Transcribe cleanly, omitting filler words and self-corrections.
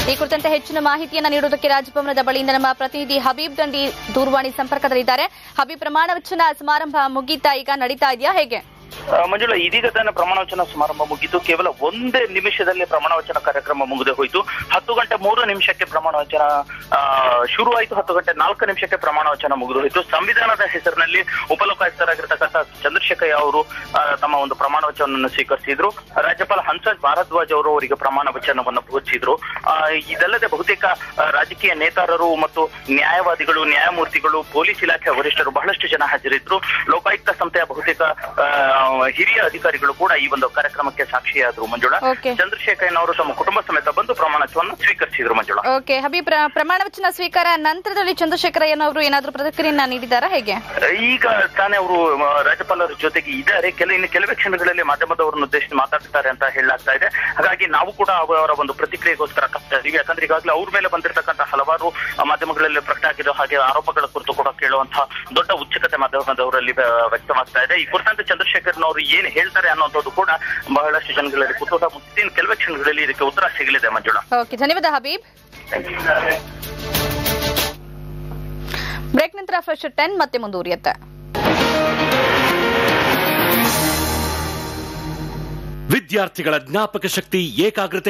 ಈ ಕುರಿತಂತೆ ಹೆಚ್ಚಿನ ಮಾಹಿತಿಯನ್ನು ನೀಡುವುದಕ್ಕೆ ರಾಜಭವನದ ಬಳಿಯಿಂದ ನಮ್ಮ ಪ್ರತಿನಿಧಿ ಹಬೀಬ್ ದಂಡಿ ದೂರವಾಣಿ ಸಂಪರ್ಕದಲ್ಲಿದ್ದಾರೆ. ಹಬೀಬ್, ಪ್ರಮಾಣ ವಚನ ಸಮಾರಂಭ ಮುಗಿತಾ ಈಗ ನಡೀತಾ ಇದೆಯಾ, ಹೇಗೆ? ಮಂಜುಳಾ, ಇದೀಗ ತಾನೇ ಪ್ರಮಾಣ ವಚನ ಸಮಾರಂಭ ಮುಗಿತು. ಕೇವಲ ಒಂದೇ ನಿಮಿಷದಲ್ಲಿ ಪ್ರಮಾಣ ವಚನ ಕಾರ್ಯಕ್ರಮ ಮುಗಿದು ಹೋಯಿತು. 10:03 ಪ್ರಮಾಣ ವಚನ ಶುರುವಾಯಿತು. 10:04 ಪ್ರಮಾಣ ವಚನ ಮುಗಿದು ಹೋಯಿತು. ಸಂವಿಧಾನದ ಹೆಸರಿನಲ್ಲಿ ಉಪಲೋಕಾಯುಕ್ತರಾಗಿರ್ತಕ್ಕಂಥ ಚಂದ್ರಶೇಖರ್ ಅವರು ತಮ್ಮ ಒಂದು ಪ್ರಮಾಣ ವಚನವನ್ನು ಸ್ವೀಕರಿಸಿದ್ರು. ರಾಜ್ಯಪಾಲ ಹಂಸರಾಜ್ ಭಾರದ್ವಾಜ್ ಅವರು ಅವರಿಗೆ ಪ್ರಮಾಣ ವಚನವನ್ನು ಬೋಧಿಸಿದ್ರು. ಇದಲ್ಲದೆ ಬಹುತೇಕ ರಾಜಕೀಯ ನೇತಾರರು ಮತ್ತು ನ್ಯಾಯವಾದಿಗಳು, ನ್ಯಾಯಮೂರ್ತಿಗಳು, ಪೊಲೀಸ್ ಇಲಾಖೆ ವರಿಷ್ಠರು ಬಹಳಷ್ಟು ಜನ ಹಾಜರಿದ್ರು. ಲೋಕಾಯುಕ್ತ ಸಂಸ್ಥೆಯ ಬಹುತೇಕ ಹಿರಿಯ ಅಧಿಕಾರಿಗಳು ಕೂಡ ಈ ಒಂದು ಕಾರ್ಯಕ್ರಮಕ್ಕೆ ಸಾಕ್ಷಿಯಾದರು. ಮಂಜುಳಾ, ಚಂದ್ರಶೇಖರ್ ಅವರು ತಮ್ಮ ಕುಟುಂಬ ಸಮೇತ ಬಂದು ಪ್ರಮಾಣ ವಚನವನ್ನು ಸ್ವೀಕರಿಸಿದ್ರು. ಮಂಜುಳಾ, ಓಕೆ ಹಬೀಬ್, ಪ್ರಮಾಣ ವಚನ ಸ್ವೀಕಾರ ನಂತರದಲ್ಲಿ ಚಂದ್ರಶೇಖರಯ್ಯ ಅವರು ಏನಾದರೂ ಪ್ರತಿಕ್ರಿಯೆಯನ್ನ ನೀಡಿದ್ದಾರಾ, ಹೇಗೆ? ಈಗ ತಾನೇ ಅವರು ರಾಜ್ಯಪಾಲರ ಜೊತೆಗೆ ಇದ್ದಾರೆ. ಕೆಲವೇ ಕ್ಷಣಗಳಲ್ಲಿ ಮಾಧ್ಯಮದವರನ್ನು ಉದ್ದೇಶಿಸಿ ಮಾತಾಡ್ತಾರೆ ಅಂತ ಹೇಳಲಾಗ್ತಾ ಇದೆ. ಹಾಗಾಗಿ ನಾವು ಕೂಡ ಅವರ ಒಂದು ಪ್ರತಿಕ್ರಿಯೆಗೋಸ್ಕರ ಕಾಯ್ತಾ ಇದೀವಿ. ಯಾಕಂದ್ರೆ ಈಗಾಗಲೇ ಅವ್ರ ಮೇಲೆ ಬಂದಿರತಕ್ಕಂಥ ಹಲವಾರು ಮಾಧ್ಯಮಗಳಲ್ಲಿ ಪ್ರಕಟ ಆಗಿರೋ ಹಾಗೆ ಆರೋಪಗಳ ಕುರಿತು ಕೂಡ ಕೇಳುವಂತಹ ದೊಡ್ಡ ಉತ್ಸುಕತೆ ಮಾಧ್ಯಮದವರಲ್ಲಿ ವ್ಯಕ್ತವಾಗ್ತಾ ಇದೆ. ಈ ಕುರಿತಂತೆ ಚಂದ್ರಶೇಖರ್ ಅವರು ಏನ್ ಹೇಳ್ತಾರೆ ಅನ್ನೋದು ಕೂಡ ಬಹಳಷ್ಟು ಜನಗಳಲ್ಲಿ ಕುತೂಹಲ. ಮುಂದಿನ ಕೆಲವೇ ಕ್ಷಣಗಳಲ್ಲಿ ಇದಕ್ಕೆ ಉತ್ತರ ಸಿಗಲಿದೆ. ಮಂಜುಳಾ, ಓಕೆ, ಧನ್ಯವಾದ ಹಬೀಬ್. ಬ್ರೇಕ್ ನಂತರ ಫ್ರೆಶ್ 10 ಮತ್ತೆ ಮುಂದುವರಿಯುತ್ತೆ. ವಿದ್ಯಾರ್ಥಿಗಳ ಜ್ಞಾಪಕ ಶಕ್ತಿ, ಏಕಾಗ್ರತೆ